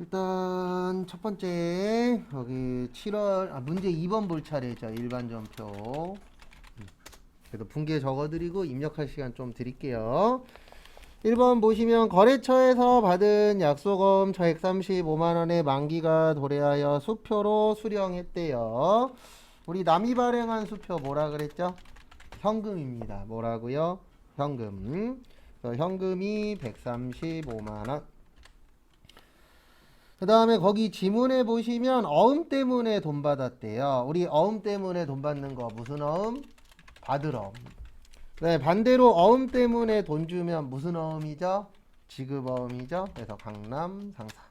일단 첫 번째 여기 7월 문제 2번 볼 차례죠. 일반 전표. 그래도 분개 적어드리고 입력할 시간 좀 드릴게요. 1번 보시면 거래처에서 받은 약소금 차액 35만원의 만기가 도래하여 수표로 수령했대요. 우리 남이 발행한 수표 뭐라 그랬죠? 현금입니다. 뭐라고요? 현금. 현금이 135만원. 그 다음에 거기 지문에 보시면 어음 때문에 돈 받았대요. 우리 어음 때문에 돈 받는 거 무슨 어음? 받을 어음. 네, 반대로 어음 때문에 돈 주면 무슨 어음이죠? 지급 어음이죠. 그래서 강남 상사.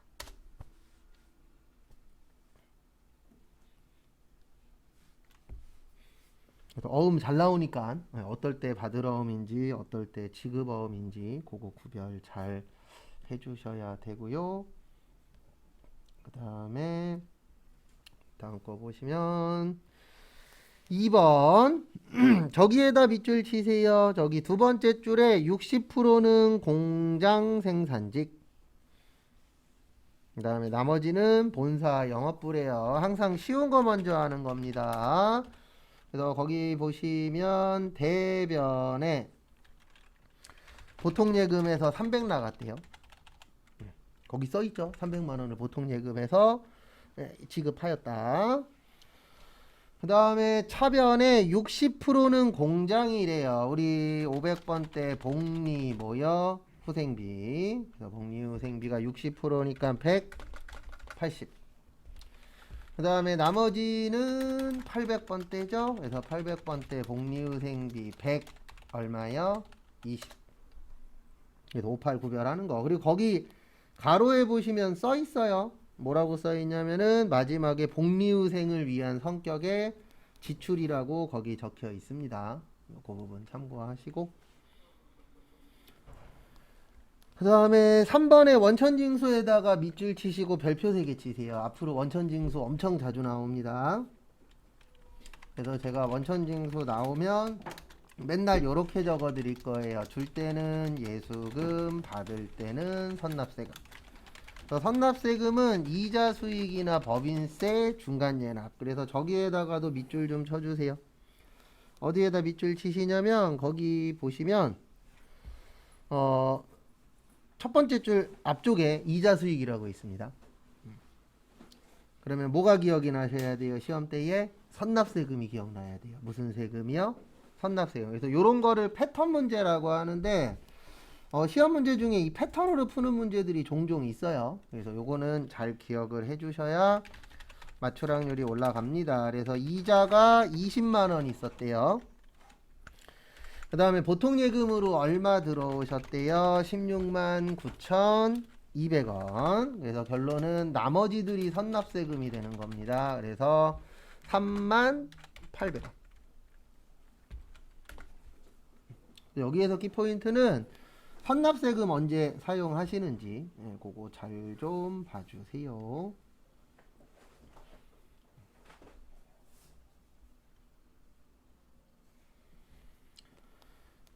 그래서 어음 잘 나오니까 어떨 때 받을 어음인지 어떨 때 지급 어음인지 그거 구별 잘 해주셔야 되고요. 그 다음에 다음 거 보시면 2번 저기에다 밑줄 치세요. 저기 두 번째 줄에 60%는 공장 생산직, 그 다음에 나머지는 본사 영업부래요. 항상 쉬운 거 먼저 하는 겁니다. 그래서 거기 보시면 대변에 보통예금에서 300 나갔대요. 거기 써있죠. 300만원을 보통예금에서 지급하였다. 그 다음에 차변에 60%는 공장이래요. 우리 500번대 복리 뭐요? 후생비. 그래서 복리 후생비가 60%니까 180. 그 다음에 나머지는 800번대죠. 그래서 800번대 복리 후생비 100 얼마요? 20. 그래서 58 구별하는 거. 그리고 거기 가로에 보시면 써 있어요. 뭐라고 써 있냐면은 마지막에 복리후생을 위한 성격의 지출이라고 거기 적혀 있습니다. 그 부분 참고하시고, 그 다음에 3번에 원천징수에다가 밑줄 치시고 별표 3개 치세요. 앞으로 원천징수 엄청 자주 나옵니다. 그래서 제가 원천징수 나오면 맨날 요렇게 적어 드릴 거예요. 줄 때는 예수금, 받을 때는 선납세금. 선납세금은 이자 수익이나 법인세, 중간예납. 그래서 저기에다가도 밑줄 좀 쳐주세요. 어디에다 밑줄 치시냐면 거기 보시면 첫 번째 줄 앞쪽에 이자 수익이라고 있습니다. 그러면 뭐가 기억이 나셔야 돼요? 시험 때에 선납세금이 기억나야 돼요. 무슨 세금이요? 선납세금. 그래서 이런 거를 패턴 문제라고 하는데 시험 문제 중에 이 패턴으로 푸는 문제들이 종종 있어요. 그래서 요거는 잘 기억을 해주셔야 맞출확률이 올라갑니다. 그래서 이자가 20만원 있었대요. 그 다음에 보통예금으로 얼마 들어오셨대요? 16만 9,200원. 그래서 결론은 나머지들이 선납세금이 되는 겁니다. 그래서 3만 800원. 여기에서 키포인트는 선납세금 언제 사용하시는지 그거 잘 좀 봐주세요.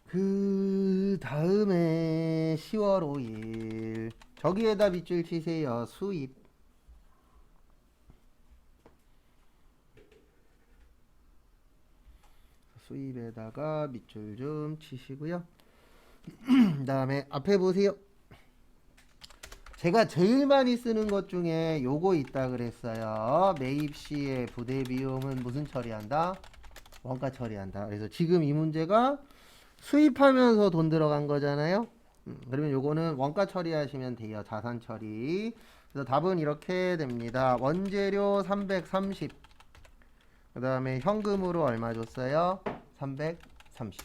그 다음에 10월 5일 저기에다 밑줄 치세요. 수입. 수입에다가 밑줄 좀 치시고요. 그 다음에 앞에 보세요. 제가 제일 많이 쓰는 것 중에 요거 있다 그랬어요. 매입 시에 부대 비용은 무슨 처리한다? 원가 처리한다. 그래서 지금 이 문제가 수입하면서 돈 들어간 거잖아요. 그러면 요거는 원가 처리하시면 돼요. 자산 처리. 그래서 답은 이렇게 됩니다. 원재료 330. 그 다음에 현금으로 얼마 줬어요? 330.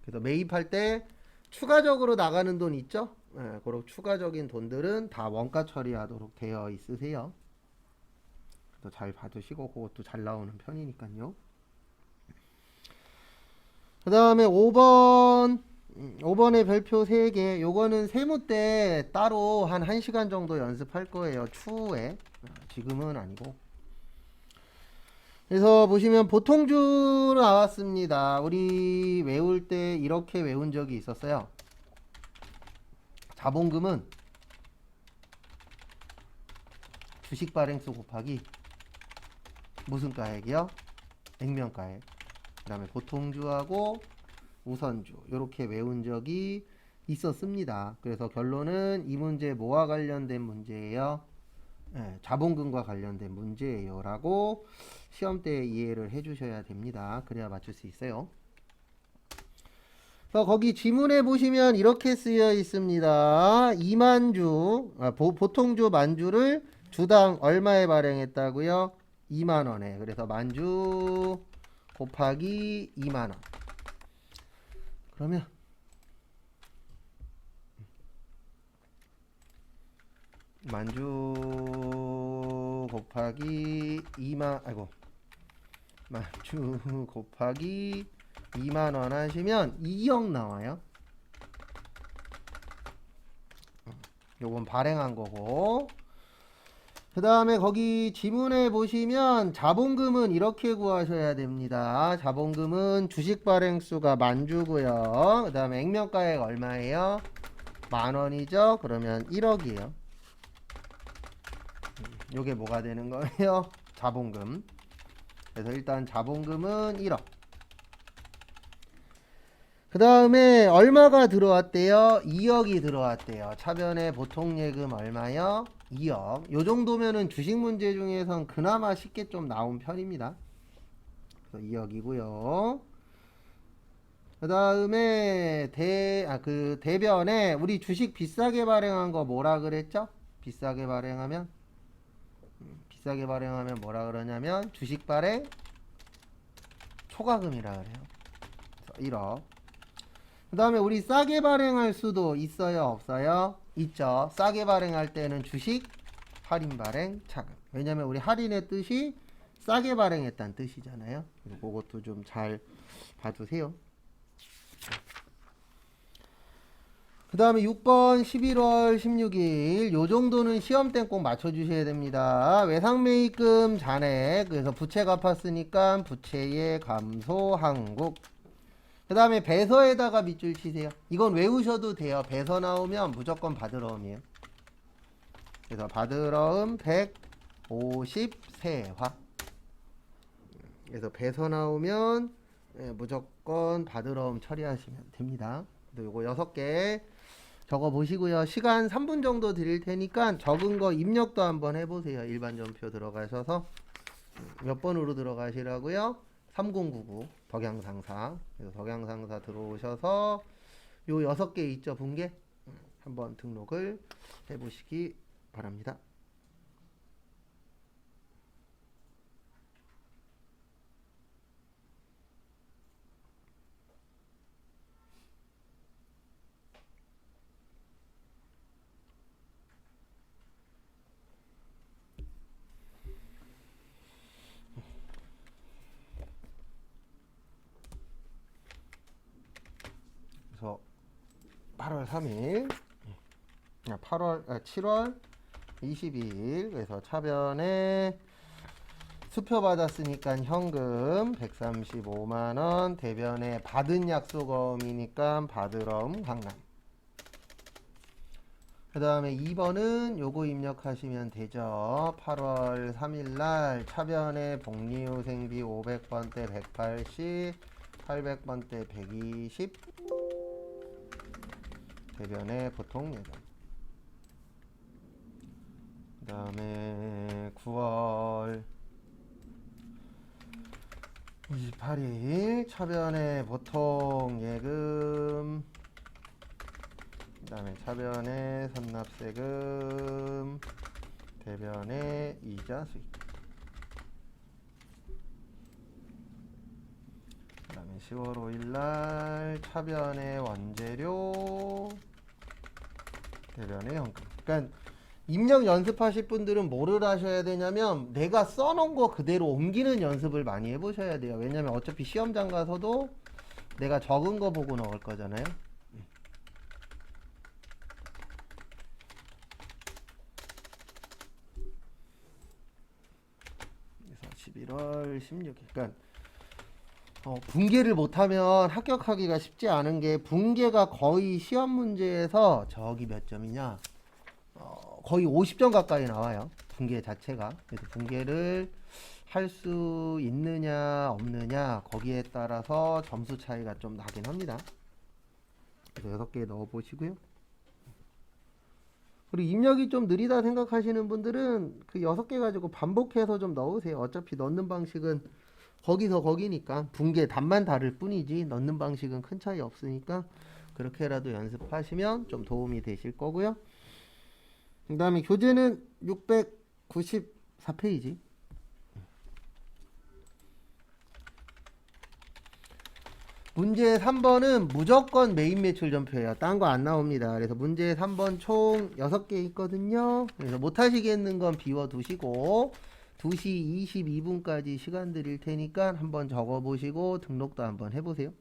그래서 매입할 때 추가적으로 나가는 돈 있죠? 그런 추가적인 돈들은 다 원가 처리하도록 되어 있으세요. 그래서 잘 봐두시고 그것도 잘 나오는 편이니까요. 그 다음에 5번의 별표 3개. 요거는 세무 때 따로 한 1시간 정도 연습할 거예요. 추후에. 지금은 아니고. 그래서 보시면 보통주 나왔습니다. 우리 외울 때 이렇게 외운 적이 있었어요. 자본금은 주식 발행수 곱하기 무슨 가액이요? 액면가액. 그 다음에 보통주하고 우선주 이렇게 외운 적이 있었습니다. 그래서 결론은 이 문제 뭐와 관련된 문제예요? 네, 자본금과 관련된 문제예요 라고 시험 때 이해를 해 주셔야 됩니다. 그래야 맞출 수 있어요. 거기 지문에 보시면 이렇게 쓰여 있습니다. 2만주, 보통주 만주를 주당 얼마에 발행했다고요? 2만원에. 그래서 만주 곱하기 2만원. 그러면 만주 곱하기 만주 곱하기 2만원 하시면 2억 나와요. 요건 발행한 거고. 그 다음에 거기 지문에 보시면 자본금은 이렇게 구하셔야 됩니다. 자본금은 주식 발행수가 만주고요. 그 다음에 액면가액 얼마예요? 만원이죠. 그러면 1억이에요. 요게 뭐가 되는 거예요? 자본금. 그래서 일단 자본금은 1억. 그 다음에 얼마가 들어왔대요? 2억이 들어왔대요. 차변의 보통예금 얼마요? 2억. 요 정도면은 주식 문제 중에선 그나마 쉽게 좀 나온 편입니다. 그래서 2억이고요. 그 다음에 대변에 우리 주식 비싸게 발행한 거 뭐라 그랬죠? 비싸게 발행하면 뭐라 그러냐면 주식 발행 초과금이라 그래요. 그래서 1억. 그 다음에 우리 싸게 발행할 수도 있어요, 없어요? 있죠. 싸게 발행할 때는 주식 할인 발행 차금. 왜냐면 우리 할인의 뜻이 싸게 발행했다는 뜻이잖아요. 그것도 좀 잘 봐주세요. 그 다음에 6번 11월 16일 요 정도는 시험 때 꼭 맞춰주셔야 됩니다. 외상매입금 잔액. 그래서 부채 갚았으니까 부채의 감소 한국. 그 다음에 배서에다가 밑줄 치세요. 이건 외우셔도 돼요. 배서 나오면 무조건 받으러음이에요. 그래서 받으러음 150세화. 그래서 배서 나오면 무조건 받으러음 처리하시면 됩니다. 요거 6개 적어 보시고요. 시간 3분 정도 드릴 테니까 적은 거 입력도 한번 해보세요. 일반 전표 들어가셔서 몇 번으로 들어가시라고요? 3099 덕양상사. 그래서 덕양상사 들어오셔서 요 6개 있죠, 분계. 한번 등록을 해보시기 바랍니다. 그래서 8월 3일 7월 22일 그래서 차변에 수표 받았으니까 현금 135만원, 대변에 받은 약속어음이니까 받으러음 강남. 그 다음에 2번은 요거 입력하시면 되죠. 8월 3일날 차변에 복리후생비 500번대 180, 800번대 120, 대변에 보통예금. 그 다음에 9월 28일 차변에 보통예금, 그 다음에 차변에 선납세금, 대변에 이자 수익. 그 다음에 10월 5일날 차변에 원재료, 대변에 현금. 그러니까 입력 연습하실 분들은 뭐를 하셔야 되냐면 내가 써놓은 거 그대로 옮기는 연습을 많이 해보셔야 돼요. 왜냐면 어차피 시험장 가서도 내가 적은 거 보고 넣을 거잖아요. 그래서 11월 16일. 그러니까 분계를 못하면 합격하기가 쉽지 않은 게 분계가 거의 시험 문제에서 저기 몇 점이냐? 거의 50점 가까이 나와요. 분계 자체가. 그래서 분계를 할 수 있느냐 없느냐 거기에 따라서 점수 차이가 좀 나긴 합니다. 그래서 6개 넣어 보시고요. 그리고 입력이 좀 느리다 생각하시는 분들은 그 6개 가지고 반복해서 좀 넣으세요. 어차피 넣는 방식은 거기서 거기니까 분계 답만 다를 뿐이지 넣는 방식은 큰 차이 없으니까 그렇게라도 연습하시면 좀 도움이 되실 거고요. 그 다음에 교재는 694페이지. 문제 3번은 무조건 메인 매출 전표예요. 딴 거 안 나옵니다. 그래서 문제 3번 총 6개 있거든요. 그래서 못하시겠는 건 비워두시고 2시 22분까지 시간 드릴 테니까 한번 적어보시고 등록도 한번 해보세요.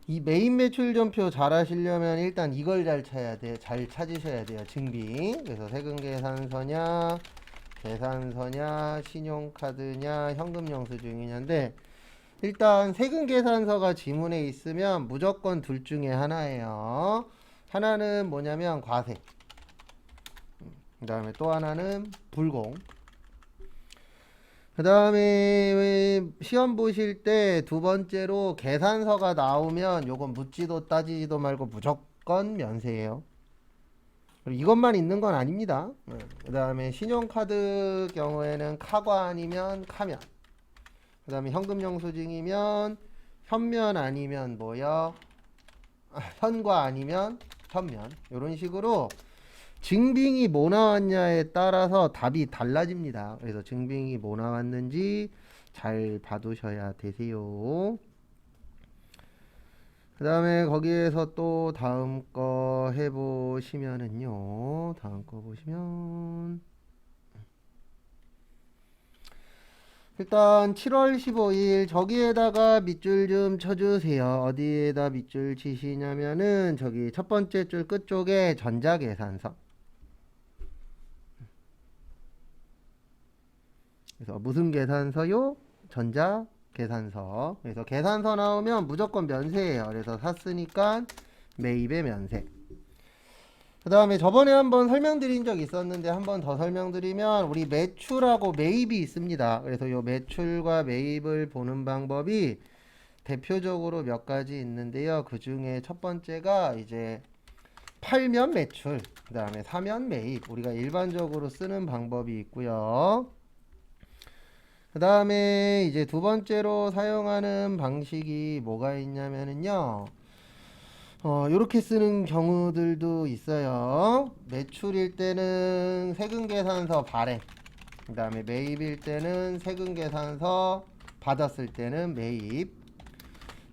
이 메인 매출 전표 잘 하시려면 일단 이걸 잘 찾아야 돼. 잘 찾으셔야 돼요. 증빙. 그래서 세금계산서냐, 계산서냐, 신용카드냐, 현금영수증이냐인데 일단 세금계산서가 지문에 있으면 무조건 둘 중에 하나예요. 하나는 뭐냐면 과세. 그 다음에 또 하나는 불공. 그 다음에 시험 보실 때 두 번째로 계산서가 나오면 요건 묻지도 따지지도 말고 무조건 면세예요. 그리고 이것만 있는 건 아닙니다. 그 다음에 신용카드 경우에는 카과 아니면 카면. 그 다음에 현금영수증이면 현면 아니면 뭐요? 현과 아니면 현면. 이런 식으로 증빙이 뭐 나왔냐에 따라서 답이 달라집니다. 그래서 증빙이 뭐 나왔는지 잘 봐두셔야 되세요. 그 다음에 거기에서 또 다음 거 해보시면은요. 다음 거 보시면 일단 7월 15일 저기에다가 밑줄 좀 쳐주세요. 어디에다 밑줄 치시냐면은 저기 첫 번째 줄 끝쪽에 전자계산서. 그래서 무슨 계산서요? 전자계산서. 그래서 계산서 나오면 무조건 면세예요. 그래서 샀으니까 매입의 면세. 그 다음에 저번에 한번 설명드린 적 있었는데 한번 더 설명드리면 우리 매출하고 매입이 있습니다. 그래서 이 매출과 매입을 보는 방법이 대표적으로 몇 가지 있는데요. 그 중에 첫 번째가 이제 팔면 매출, 그 다음에 사면 매입. 우리가 일반적으로 쓰는 방법이 있고요. 그 다음에 이제 두 번째로 사용하는 방식이 뭐가 있냐면은요. 요렇게 쓰는 경우들도 있어요. 매출일 때는 세금계산서 발행. 그 다음에 매입일 때는 세금계산서 받았을 때는 매입.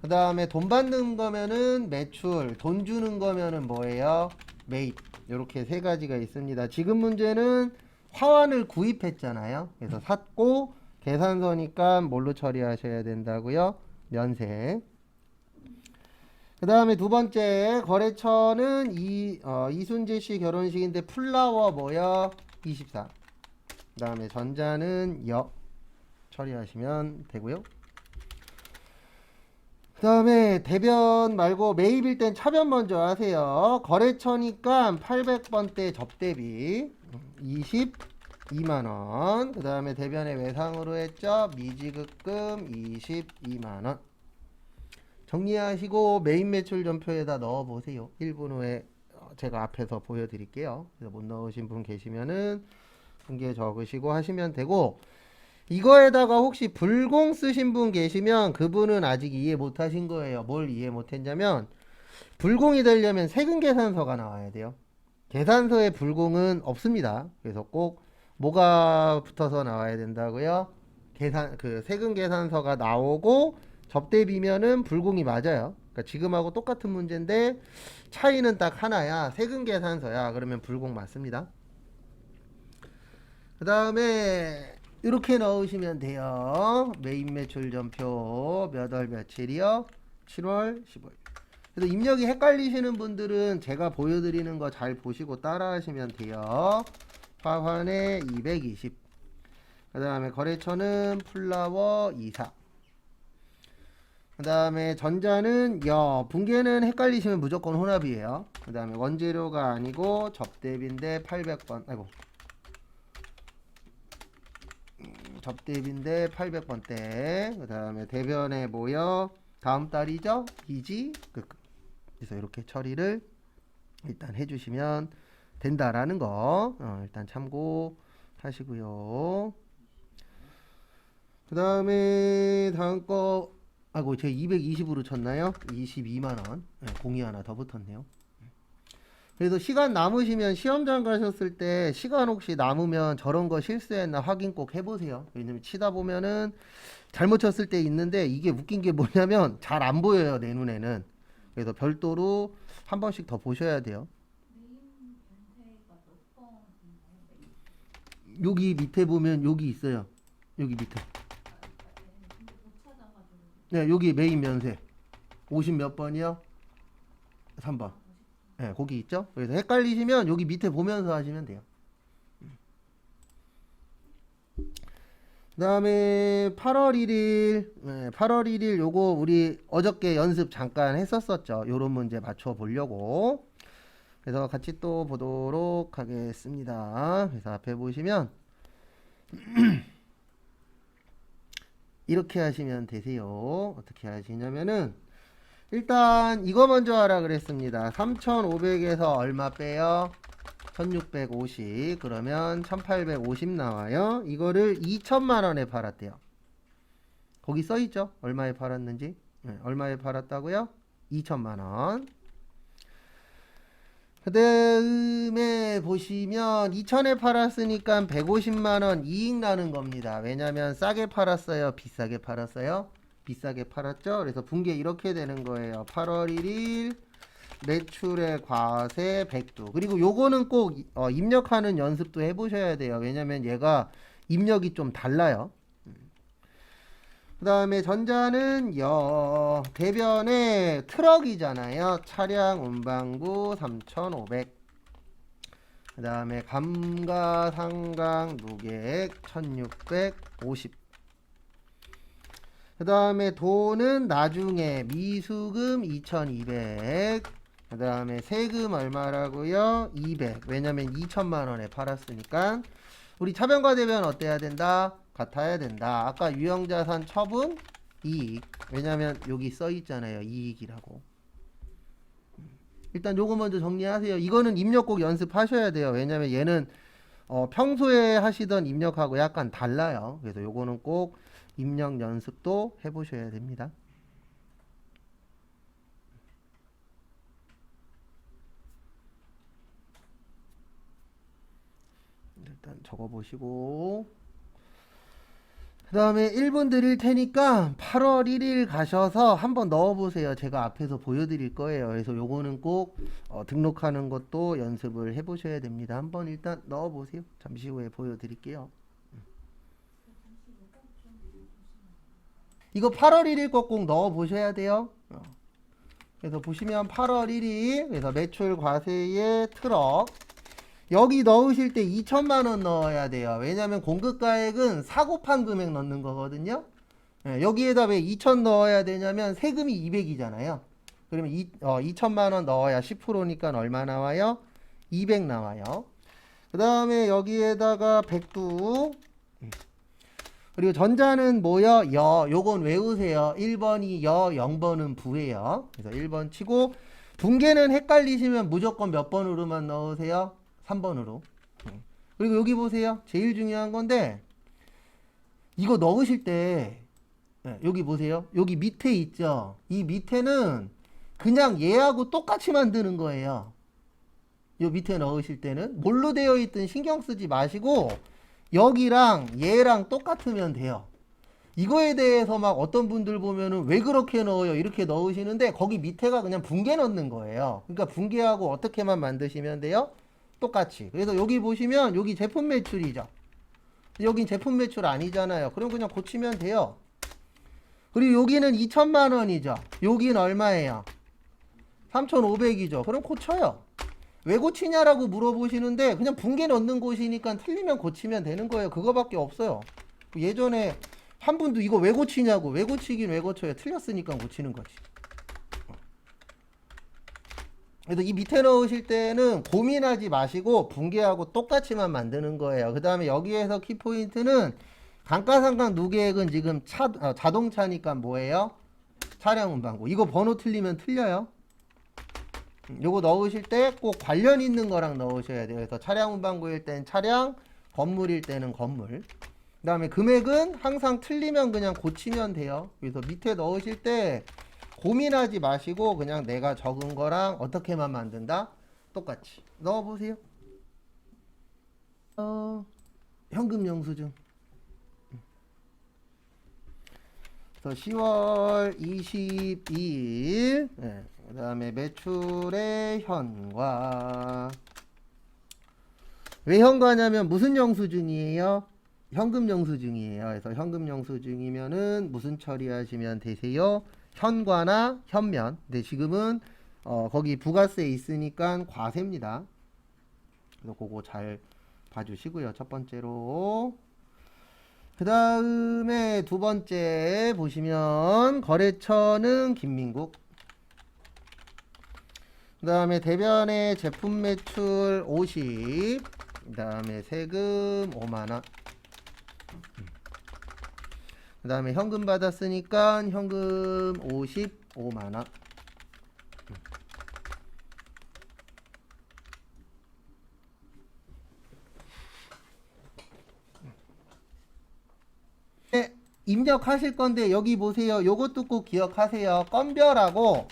그 다음에 돈 받는 거면은 매출, 돈 주는 거면은 뭐예요? 매입. 요렇게 세 가지가 있습니다. 지금 문제는 화환을 구입했잖아요. 그래서 샀고 계산서니까 뭘로 처리하셔야 된다고요? 면세. 그 다음에 두 번째 거래처는 이순재 씨 결혼식인데 플라워 뭐야? 24. 그 다음에 전자는 여 처리하시면 되고요. 그 다음에 대변 말고 매입일 땐 차변 먼저 하세요. 거래처니까 800번대 접대비 22만원. 그 다음에 대변에 외상으로 했죠. 미지급금 22만원. 정리하시고 메인 매출 전표에다 넣어 보세요. 1분 후에 제가 앞에서 보여드릴게요. 그래서 못 넣으신 분 계시면은 분계 적으시고 하시면 되고, 이거에다가 혹시 불공 쓰신 분 계시면 그분은 아직 이해 못 하신 거예요. 뭘 이해 못 했냐면 불공이 되려면 세금계산서가 나와야 돼요. 계산서에 불공은 없습니다. 그래서 꼭 뭐가 붙어서 나와야 된다고요? 세금계산서가 나오고 접대비면은 불공이 맞아요. 그러니까 지금하고 똑같은 문제인데 차이는 딱 하나야. 세금계산서야. 그러면 불공 맞습니다. 그 다음에 이렇게 넣으시면 돼요. 메인 매출 전표 몇 월 며칠이요? 7월 15일. 그래서 입력이 헷갈리시는 분들은 제가 보여드리는 거 잘 보시고 따라 하시면 돼요. 화환에 220. 그 다음에 거래처는 플라워 24. 그 다음에 전자는 여, 붕괴는 헷갈리시면 무조건 혼합이에요. 그 다음에 원재료가 아니고 접대비인데 800번, 아이고. 접대비인데 800번대. 그 다음에 대변에 모여 다음 달이죠? 이지. 그래서 이렇게 처리를 일단 해주시면 된다라는 거 일단 참고하시고요. 그 다음에 다음 거 아이고 제가 220으로 쳤나요? 22만원 공이 하나 더 붙었네요. 그래서 시간 남으시면 시험장 가셨을 때 시간 혹시 남으면 저런 거 실수했나 확인 꼭 해보세요. 왜냐면 치다 보면은 잘못 쳤을 때 있는데 이게 웃긴 게 뭐냐면 잘 안 보여요, 내 눈에는. 그래서 별도로 한 번씩 더 보셔야 돼요. 여기 밑에 보면 여기 있어요. 여기 밑에. 네, 여기 메인 면세. 50 몇 번이요? 3번. 네, 거기 있죠? 그래서 헷갈리시면 여기 밑에 보면서 하시면 돼요. 그 다음에 8월 1일, 네, 8월 1일 요거 우리 어저께 연습 잠깐 했었었죠. 요런 문제 맞춰 보려고. 그래서 같이 또 보도록 하겠습니다. 그래서 앞에 보시면 이렇게 하시면 되세요. 어떻게 하시냐면은 일단 이거 먼저 하라 그랬습니다. 3,500에서 얼마 빼요? 1,650. 그러면 1,850 나와요. 이거를 2천만 원에 팔았대요. 거기 써 있죠? 얼마에 팔았는지. 네, 얼마에 팔았다고요? 2천만 원. 그 다음에 보시면 2천에 팔았으니까 150만 원 이익 나는 겁니다. 왜냐면 싸게 팔았어요? 비싸게 팔았어요? 비싸게 팔았죠? 그래서 분계 이렇게 되는 거예요. 8월 1일 매출의 과세 100두. 그리고 요거는 꼭 입력하는 연습도 해보셔야 돼요. 왜냐면 얘가 입력이 좀 달라요. 그 다음에 전자는 대변에 트럭이잖아요. 차량 운반구 3,500. 그 다음에 감가상각 누계액 1,650. 그 다음에 돈은 나중에 미수금 2,200. 그 다음에 세금 얼마라고요? 200. 왜냐면 2천만 원에 팔았으니까. 우리 차변과 대변 어때야 된다? 같아야 된다. 아까 유형자산 처분 이익. 왜냐면 여기 써 있잖아요. 이익이라고. 일단 요거 먼저 정리하세요. 이거는 입력 꼭 연습하셔야 돼요. 왜냐면 얘는 평소에 하시던 입력하고 약간 달라요. 그래서 요거는 꼭 입력 연습도 해보셔야 됩니다. 일단 적어보시고 그 다음에 1분 드릴 테니까 8월 1일 가셔서 한번 넣어보세요. 제가 앞에서 보여드릴 거예요. 그래서 요거는 꼭 등록하는 것도 연습을 해보셔야 됩니다. 한번 일단 넣어보세요. 잠시 후에 보여드릴게요. 이거 8월 1일 거 꼭 넣어보셔야 돼요. 그래서 보시면 8월 1일 그래서 매출 과세의 트럭 여기 넣으실 때 2천만 원 넣어야 돼요. 왜냐하면 공급가액은 사고판 금액 넣는 거거든요. 여기에다 왜 2천 넣어야 되냐면 세금이 200이잖아요. 그러면 2천만 원 넣어야 10%니까 얼마 나와요? 200 나와요. 그 다음에 여기에다가 100두 그리고 전자는 뭐요? 요건 외우세요. 1번이 0번은 부예요. 그래서 1번 치고 분계는 헷갈리시면 무조건 몇 번으로만 넣으세요? 3번으로. 그리고 여기 보세요. 제일 중요한 건데 이거 넣으실 때 여기 보세요. 여기 밑에 있죠. 이 밑에는 그냥 얘하고 똑같이 만드는 거예요. 요 밑에 넣으실 때는 뭘로 되어 있든 신경 쓰지 마시고 여기랑 얘랑 똑같으면 돼요. 이거에 대해서 막 어떤 분들 보면은 왜 그렇게 넣어요? 이렇게 넣으시는데 거기 밑에가 그냥 분계 넣는 거예요. 그러니까 분계하고 어떻게만 만드시면 돼요? 똑같이. 그래서 여기 보시면 여기 제품 매출이죠. 여긴 제품 매출 아니잖아요. 그럼 그냥 고치면 돼요. 그리고 여기는 2천만 원이죠. 여긴 얼마예요? 3,500이죠. 그럼 고쳐요. 왜 고치냐라고 물어보시는데 그냥 분계 넣는 곳이니까 틀리면 고치면 되는 거예요. 그거밖에 없어요. 예전에 한 분도 이거 왜 고치냐고. 왜 고치긴 왜 고쳐요. 틀렸으니까 고치는 거지. 그래서 이 밑에 넣으실 때는 고민하지 마시고 분계하고 똑같이만 만드는 거예요. 그 다음에 여기에서 키포인트는 감가상각 누계액은 지금 자동차니까 뭐예요? 차량 운반고. 이거 번호 틀리면 틀려요. 요거 넣으실 때 꼭 관련 있는 거랑 넣으셔야 돼요. 그래서 차량 운반고일 땐 차량, 건물일 때는 건물. 그 다음에 금액은 항상 틀리면 그냥 고치면 돼요. 그래서 밑에 넣으실 때 고민하지 마시고 그냥 내가 적은 거랑 어떻게만 만든다? 똑같이 넣어보세요. 현금 영수증. 그래서 10월 22일, 네, 그 다음에 매출의 현과. 왜 현과냐면 무슨 영수증이에요? 현금 영수증이에요. 그래서 현금 영수증이면은 무슨 처리하시면 되세요? 현과나 현면. 근데 지금은 거기 부가세 있으니까 과세입니다. 그래서 그거 잘 봐주시고요. 첫 번째로. 그 다음에 두 번째 보시면 거래처는 김민국. 그 다음에 대변의 제품 매출 50. 그 다음에 세금 5만원. 그 다음에 현금 받았으니까 현금 55만원. 네, 입력하실 건데 여기 보세요. 요것도 꼭 기억하세요. 건별하고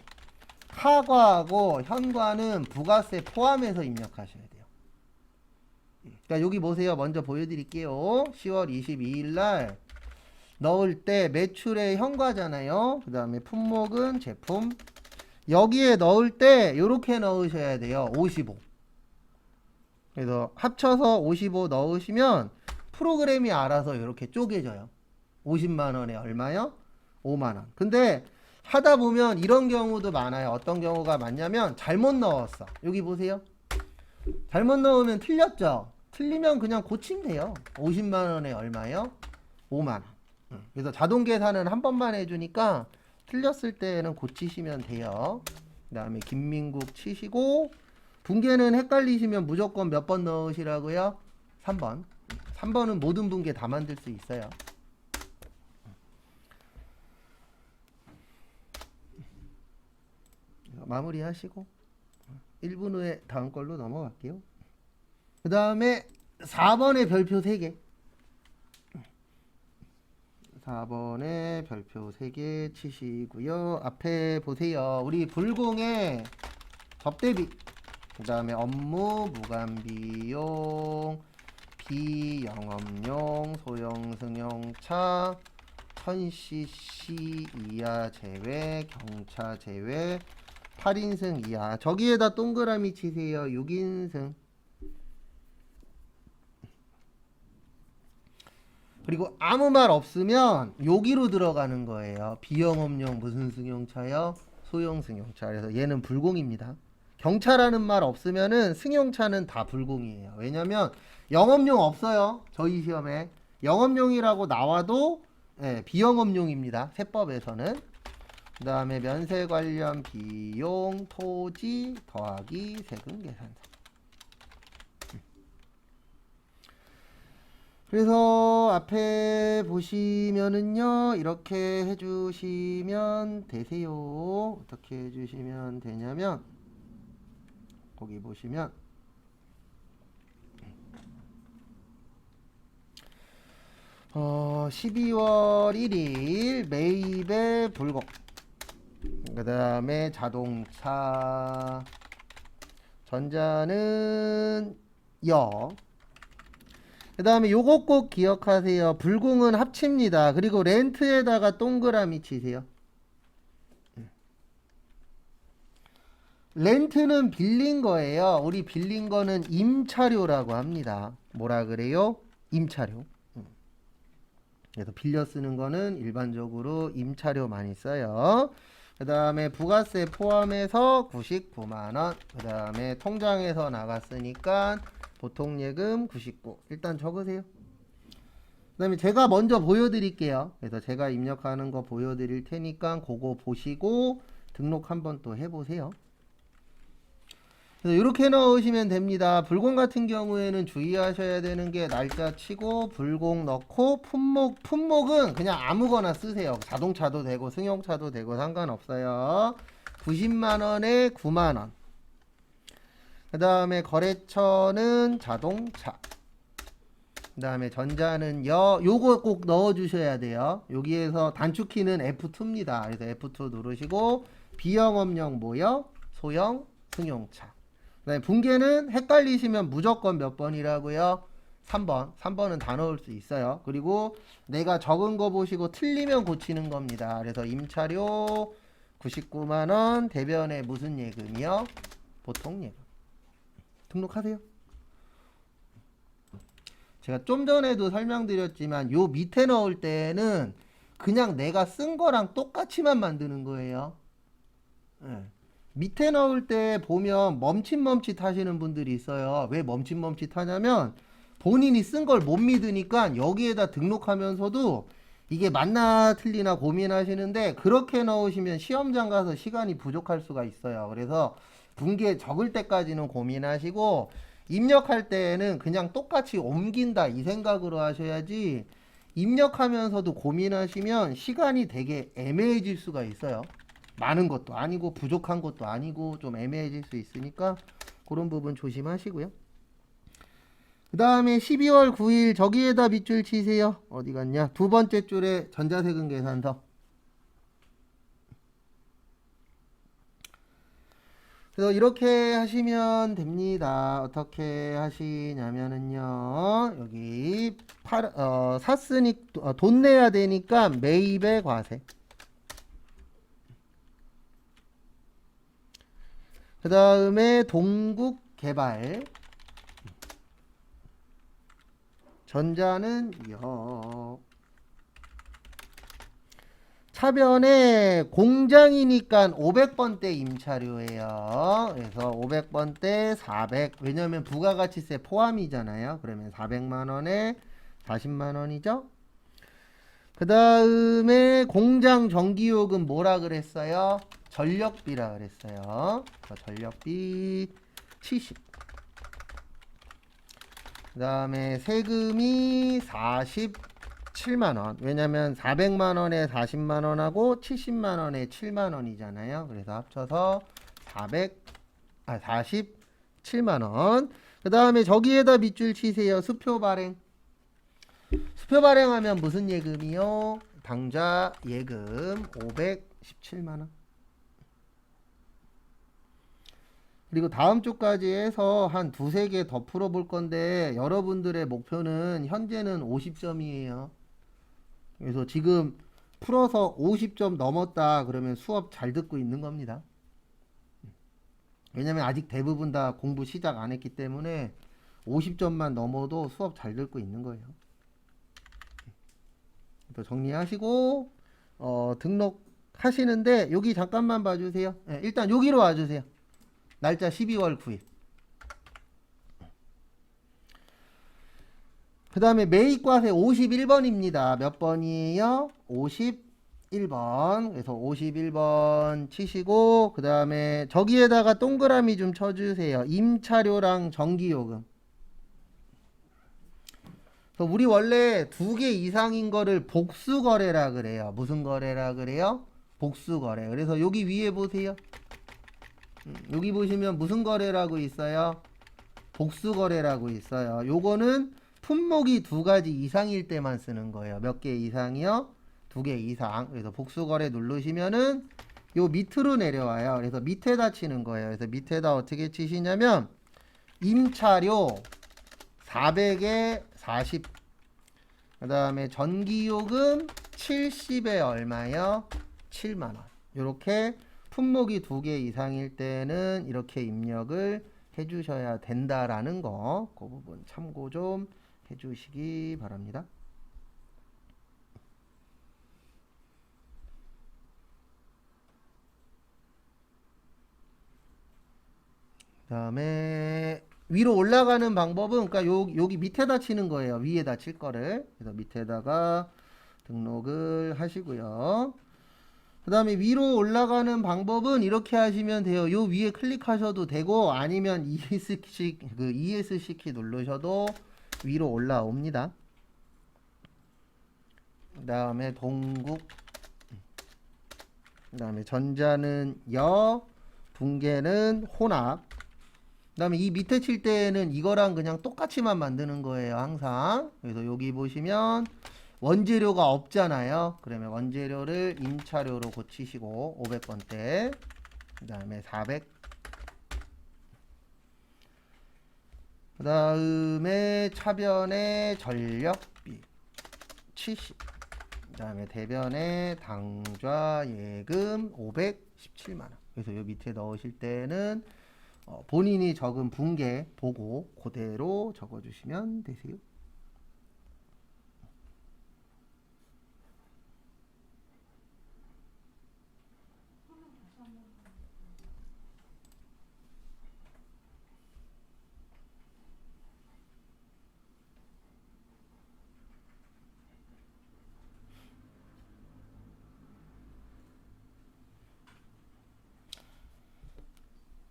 하과하고 현과는 부가세 포함해서 입력하셔야 돼요. 그러니까 여기 보세요. 먼저 보여드릴게요. 10월 22일 날 넣을 때 매출의 현과잖아요. 그 다음에 품목은 제품. 여기에 넣을 때 이렇게 넣으셔야 돼요. 55. 그래서 합쳐서 55 넣으시면 프로그램이 알아서 이렇게 쪼개져요. 50만원에 얼마요? 5만원. 근데 하다 보면 이런 경우도 많아요. 어떤 경우가 많냐면 잘못 넣었어. 여기 보세요. 잘못 넣으면 틀렸죠? 틀리면 그냥 고치면 돼요. 50만원에 얼마요? 5만원. 그래서 자동 계산은 한 번만 해주니까 틀렸을 때는 고치시면 돼요. 그 다음에 김민국 치시고, 분계는 헷갈리시면 무조건 몇 번 넣으시라고요? 3번. 3번은 모든 분계 다 만들 수 있어요. 마무리 하시고 1분 후에 다음 걸로 넘어갈게요. 그 다음에 4번의 별표 3개. 4번에 별표 3개 치시고요. 앞에 보세요. 우리 불공의 접대비, 그 다음에 업무 무관비용, 비영업용 소형 승용차 1000cc 이하 제외, 경차 제외, 8인승 이하. 저기에다 동그라미 치세요. 6인승. 그리고 아무 말 없으면 여기로 들어가는 거예요. 비영업용 무슨 승용차요? 소형 승용차. 그래서 얘는 불공입니다. 경차라는 말 없으면은 승용차는 다 불공이에요. 왜냐면 영업용 없어요. 저희 시험에 영업용이라고 나와도 비영업용입니다. 세법에서는. 그 다음에 면세 관련 비용 토지 더하기 세금 계산서. 그래서 앞에 보시면은요, 이렇게 해주시면 되세요. 어떻게 해주시면 되냐면, 거기 보시면, 12월 1일 매입의 불공. 그 다음에 자동차, 전자는 여. 그 다음에 요거 꼭 기억하세요. 불공은 합칩니다. 그리고 렌트에다가 동그라미 치세요. 렌트는 빌린 거예요. 우리 빌린 거는 임차료라고 합니다. 뭐라 그래요? 임차료. 그래서 빌려 쓰는 거는 일반적으로 임차료 많이 써요. 그 다음에 부가세 포함해서 99만원. 그 다음에 통장에서 나갔으니까 보통예금 99. 일단 적으세요. 그다음에 제가 먼저 보여드릴게요. 그래서 제가 입력하는 거 보여드릴 테니까 그거 보시고 등록 한번 또 해보세요. 그래서 이렇게 넣으시면 됩니다. 불공 같은 경우에는 주의하셔야 되는 게 날짜 치고 불공 넣고 품목은 그냥 아무거나 쓰세요. 자동차도 되고 승용차도 되고 상관없어요. 90만 원에 9만 원. 그 다음에 거래처는 자동차. 그 다음에 전자는 요거 꼭 넣어주셔야 돼요. 여기에서 단축키는 F2입니다. 그래서 F2 누르시고 비영업용 뭐요? 소형 승용차. 그다음에 분계는 헷갈리시면 무조건 몇 번이라고요? 3번. 3번은 다 넣을 수 있어요. 그리고 내가 적은 거 보시고 틀리면 고치는 겁니다. 그래서 임차료 99만 원, 대변에 무슨 예금이요? 보통 예금. 등록하세요. 제가 좀 전에도 설명드렸지만 요 밑에 넣을 때는 그냥 내가 쓴 거랑 똑같이만 만드는 거예요. 네. 밑에 넣을 때 보면 멈칫멈칫 하시는 분들이 있어요. 왜 멈칫멈칫 하냐면 본인이 쓴 걸 못 믿으니까 여기에다 등록하면서도 이게 맞나 틀리나 고민하시는데 그렇게 넣으시면 시험장 가서 시간이 부족할 수가 있어요. 그래서 분계 적을 때까지는 고민하시고 입력할 때에는 그냥 똑같이 옮긴다 이 생각으로 하셔야지 입력하면서도 고민하시면 시간이 되게 애매해질 수가 있어요. 많은 것도 아니고 부족한 것도 아니고 좀 애매해질 수 있으니까 그런 부분 조심하시고요. 그 다음에 12월 9일 저기에다 밑줄 치세요. 어디 갔냐? 두 번째 줄에 전자세금 계산서. 그래서 이렇게 하시면 됩니다. 어떻게 하시냐면은요. 여기 샀으니 돈 내야 되니까 매입의 과세. 그 다음에 동국개발. 전자는 여. 차변에 공장이니까 500번대 임차료예요. 그래서 500번대 400. 왜냐면 부가가치세 포함이잖아요. 그러면 400만 원에 40만 원이죠. 그 다음에 공장 전기요금 뭐라 그랬어요? 전력비라 그랬어요. 전력비 70. 그 다음에 세금이 47만원. 왜냐면 400만원에 40만원하고 70만원에 7만원이잖아요. 그래서 합쳐서 47만원. 그 다음에 저기에다 밑줄 치세요. 수표 발행. 수표 발행하면 무슨 예금이요? 당좌 예금 517만원. 그리고 다음 주까지 해서 한 두세 개 더 풀어볼 건데 여러분들의 목표는 현재는 50점이에요. 그래서 지금 풀어서 50점 넘었다 그러면 수업 잘 듣고 있는 겁니다. 왜냐면 아직 대부분 다 공부 시작 안 했기 때문에 50점만 넘어도 수업 잘 듣고 있는 거예요. 정리하시고 등록하시는데 여기 잠깐만 봐주세요. 네, 일단 여기로 와주세요. 날짜 12월 9일. 그 다음에 매입과세 51번입니다. 몇 번이에요? 51번. 그래서 51번 치시고 그 다음에 저기에다가 동그라미 좀 쳐주세요. 임차료랑 전기요금. 우리 원래 2개 이상인 거를 복수거래라 그래요. 무슨 거래라 그래요? 복수거래. 그래서 여기 위에 보세요. 여기 보시면 무슨 거래라고 있어요? 복수거래라고 있어요. 요거는 품목이 2가지 이상일 때만 쓰는 거예요. 몇 개 이상이요? 2개 이상. 그래서 복수거래 누르시면은 요 밑으로 내려와요. 그래서 밑에다 치는 거예요. 그래서 밑에다 어떻게 치시냐면 임차료 400에 40. 그 다음에 전기요금 70에 얼마요? 7만원. 요렇게 품목이 2개 이상일 때는 이렇게 입력을 해주셔야 된다라는 거, 그 부분 참고 좀 해주시기 바랍니다. 그 다음에 위로 올라가는 방법은 그러니까 여기 밑에다 치는 거예요. 위에다 칠 거를. 그래서 밑에다가 등록을 하시고요. 그 다음에 위로 올라가는 방법은 이렇게 하시면 돼요. 요 위에 클릭하셔도 되고 아니면 ESC 키 누르셔도 위로 올라옵니다. 그 다음에 동국, 그 다음에 전자는 여, 붕괴는 혼합. 그 다음에 이 밑에 칠 때는 이거랑 그냥 똑같이만 만드는 거예요. 항상. 그래서 여기 보시면 원재료가 없잖아요. 그러면 원재료를 임차료로 고치시고 500번대, 그 다음에 400, 그 다음에 차변의 전력비 70, 그 다음에 대변의 당좌 예금 517만원. 그래서 요 밑에 넣으실 때는 본인이 적은 붕괴 보고 그대로 적어주시면 되세요.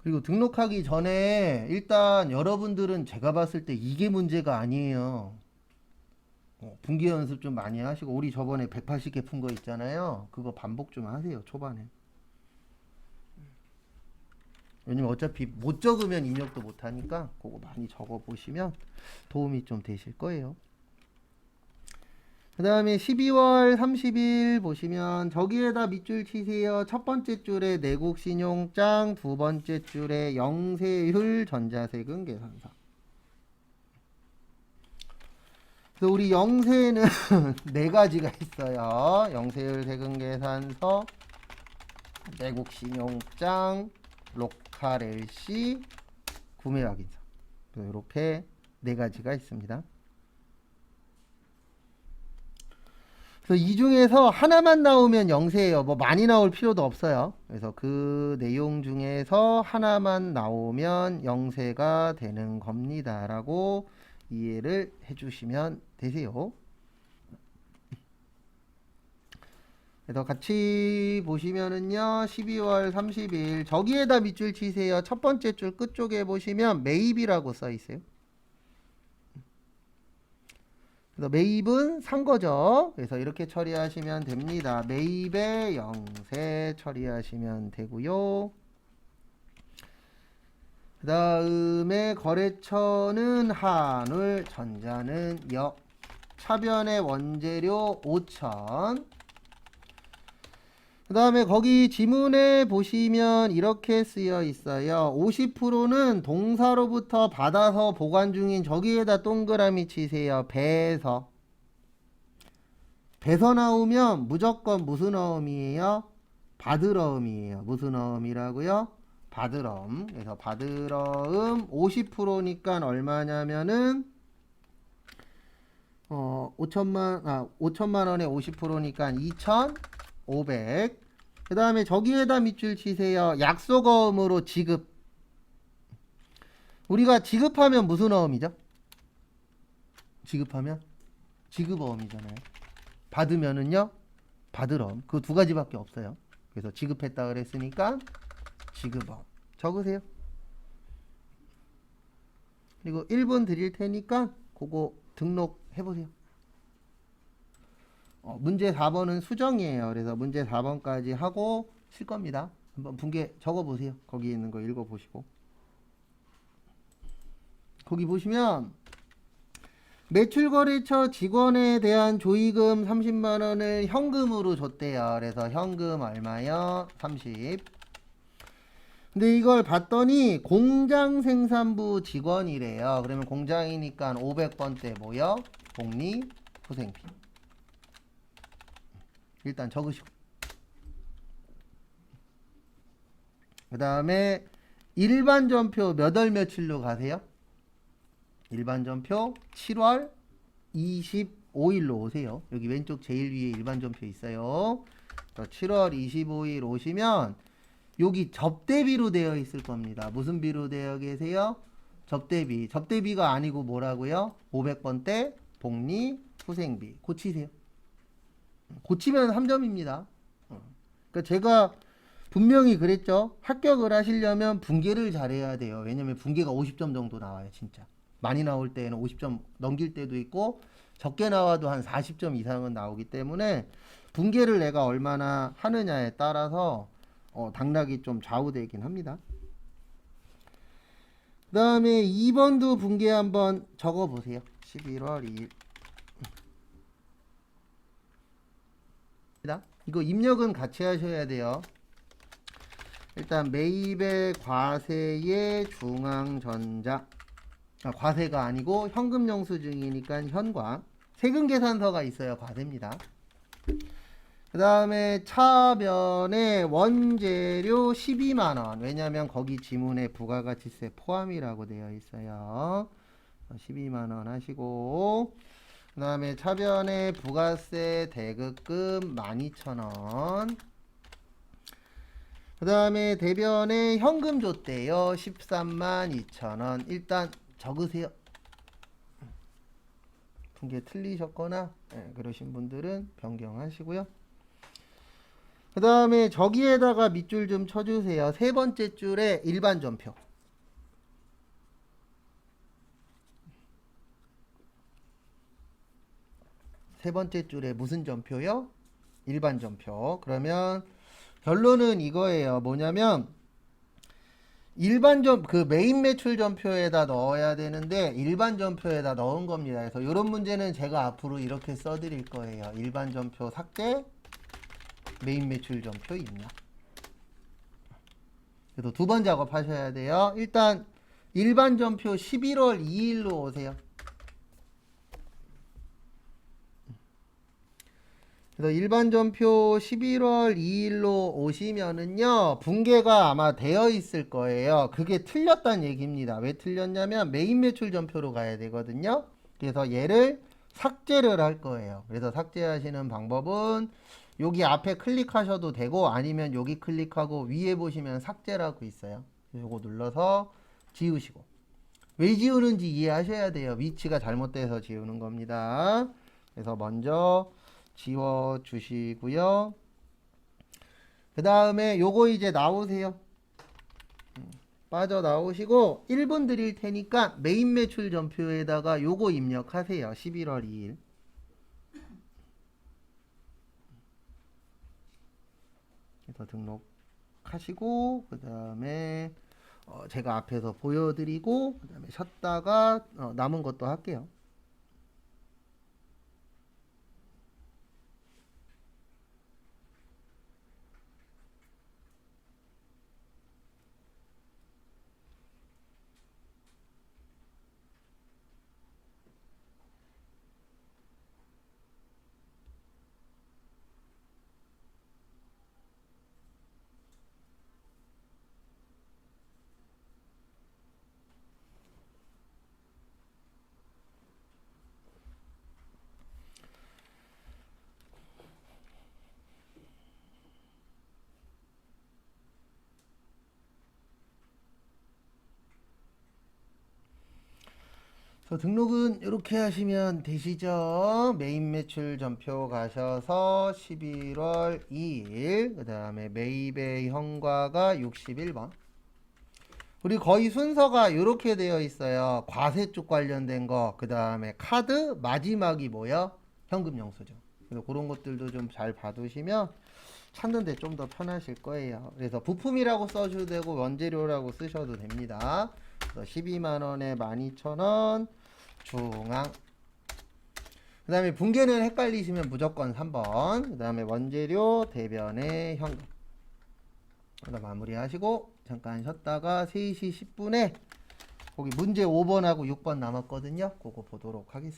그리고 등록하기 전에 일단 여러분들은 제가 봤을 때 이게 문제가 아니에요. 분기 연습 좀 많이 하시고 우리 저번에 180개 푼 거 있잖아요. 그거 반복 좀 하세요. 초반에. 왜냐면 어차피 못 적으면 입력도 못 하니까 그거 많이 적어 보시면 도움이 좀 되실 거예요. 그 다음에 12월 30일 보시면 저기에다 밑줄 치세요. 첫 번째 줄에 내국신용장, 두 번째 줄에 영세율 전자세금 계산서. 그래서 우리 영세는 네 가지가 있어요. 영세율 세금 계산서, 내국신용장, 로컬 LC, 구매 확인서. 이렇게 네 가지가 있습니다. 그래서 이 중에서 하나만 나오면 영세예요. 뭐 많이 나올 필요도 없어요. 그래서 그 내용 중에서 하나만 나오면 영세가 되는 겁니다. 라고 이해를 해주시면 되세요. 그래서 같이 보시면은요. 12월 30일 저기에다 밑줄 치세요. 첫 번째 줄 끝쪽에 보시면 매입이라고 써 있어요. 그래서 매입은 산 거죠. 그래서 이렇게 처리하시면 됩니다. 매입의 영세 처리하시면 되고요. 그 다음에 거래처는 한울, 전자는 역, 차변의 원재료 5천. 그 다음에 거기 지문에 보시면 이렇게 쓰여 있어요. 50%는 동사로부터 받아서 보관 중인 저기에다 동그라미 치세요. 배에서. 배서 나오면 무조건 무슨 어음이에요? 받으러음이에요. 무슨 어음이라고요? 받으러음. 그래서 받으러음 50%니까 얼마냐면은 5천만 원에 50%니까 2,500. 그 다음에 저기에다 밑줄 치세요. 약속어음으로 지급. 우리가 지급하면 무슨 어음이죠? 지급하면 지급어음이잖아요. 받으면은요 받으러음. 그 두 가지밖에 없어요. 그래서 지급했다 그랬으니까 지급어음 적으세요. 그리고 1분 드릴 테니까 그거 등록해보세요. 문제 4번은 수정이에요. 그래서 문제 4번까지 하고 칠 겁니다. 한번 분개 적어보세요. 거기 있는 거 읽어보시고. 거기 보시면 매출거래처 직원에 대한 조의금 30만원을 현금으로 줬대요. 그래서 현금 얼마요? 30. 근데 이걸 봤더니 공장생산부 직원이래요. 그러면 공장이니까 500번대 뭐요? 복리후생비. 일단 적으시고. 그 다음에 일반전표 몇 월 며칠로 가세요? 일반전표 7월 25일로 오세요. 여기 왼쪽 제일 위에 일반전표 있어요. 7월 25일 오시면 여기 접대비로 되어 있을 겁니다. 무슨 비로 되어 계세요? 접대비가 아니고 뭐라고요? 500번대 복리 후생비 고치세요. 고치면 3점입니다. 그러니까 제가 분명히 그랬죠. 합격을 하시려면 분계를 잘해야 돼요. 왜냐면 분계가 50점 정도 나와요. 진짜 많이 나올 때에는 50점 넘길 때도 있고 적게 나와도 한 40점 이상은 나오기 때문에 분계를 내가 얼마나 하느냐에 따라서 당락이 좀 좌우되긴 합니다. 그 다음에 2번도 분계 한번 적어보세요. 11월 2일 이거 입력은 같이 하셔야 돼요. 일단 매입의 과세의 중앙전자 과세가 아니고 현금 영수증이니까 현과 세금 계산서가 있어야 과세입니다. 그 다음에 차변에 원재료 12만원 왜냐면 거기 지문에 부가가치세 포함이라고 되어 있어요. 12만원 하시고 그 다음에 차변에 부가세 대급금 12,000원 그 다음에 대변에 현금 줬대요. 132,000원 일단 적으세요. 분계 틀리셨거나 그러신 분들은 변경하시고요. 그 다음에 저기에다가 밑줄 좀 쳐주세요. 세 번째 줄에 일반 전표. 세 번째 줄에 무슨 전표요? 일반 전표. 그러면 결론은 이거예요. 뭐냐면 그 메인 매출 전표에다 넣어야 되는데 일반 전표에다 넣은 겁니다. 그래서 이런 문제는 제가 앞으로 이렇게 써드릴 거예요. 일반 전표 삭제, 메인 매출 전표 입력. 그래서 두 번 작업하셔야 돼요. 일단 일반 전표 11월 2일로 오세요. 그래서 일반 전표 11월 2일로 오시면은요 분계가 아마 되어 있을 거예요. 그게 틀렸다는 얘기입니다. 왜 틀렸냐면 메인 매출 전표로 가야 되거든요. 그래서 얘를 삭제를 할 거예요. 그래서 삭제하시는 방법은 여기 앞에 클릭하셔도 되고 아니면 여기 클릭하고 위에 보시면 삭제라고 있어요. 요거 눌러서 지우시고 왜 지우는지 이해하셔야 돼요. 위치가 잘못돼서 지우는 겁니다. 그래서 먼저 지워 주시고요. 그 다음에 요거 이제 나오세요. 빠져 나오시고 1분 드릴 테니까 메인 매출 전표에다가 요거 입력하세요. 11월 2일. 그래서 등록하시고 그 다음에 제가 앞에서 보여드리고 그 다음에 쉬었다가 남은 것도 할게요. 등록은 이렇게 하시면 되시죠. 메인 매출 전표 가셔서 11월 2일 그 다음에 매입의 현과가 61번 우리 거의 순서가 이렇게 되어 있어요. 과세 쪽 관련된 거 그 다음에 카드 마지막이 뭐야? 현금 영수증. 그래서 그런 것들도 좀 잘 봐두시면 찾는데 좀 더 편하실 거예요. 그래서 부품이라고 써줘도 되고 원재료라고 쓰셔도 됩니다. 그래서 12만원에 12,000원 중앙 그 다음에 분계는 헷갈리시면 무조건 3번 그 다음에 원재료 대변의 현금 그다음 마무리 하시고 잠깐 쉬었다가 3시 10분에 거기 문제 5번하고 6번 남았거든요. 그거 보도록 하겠습니다.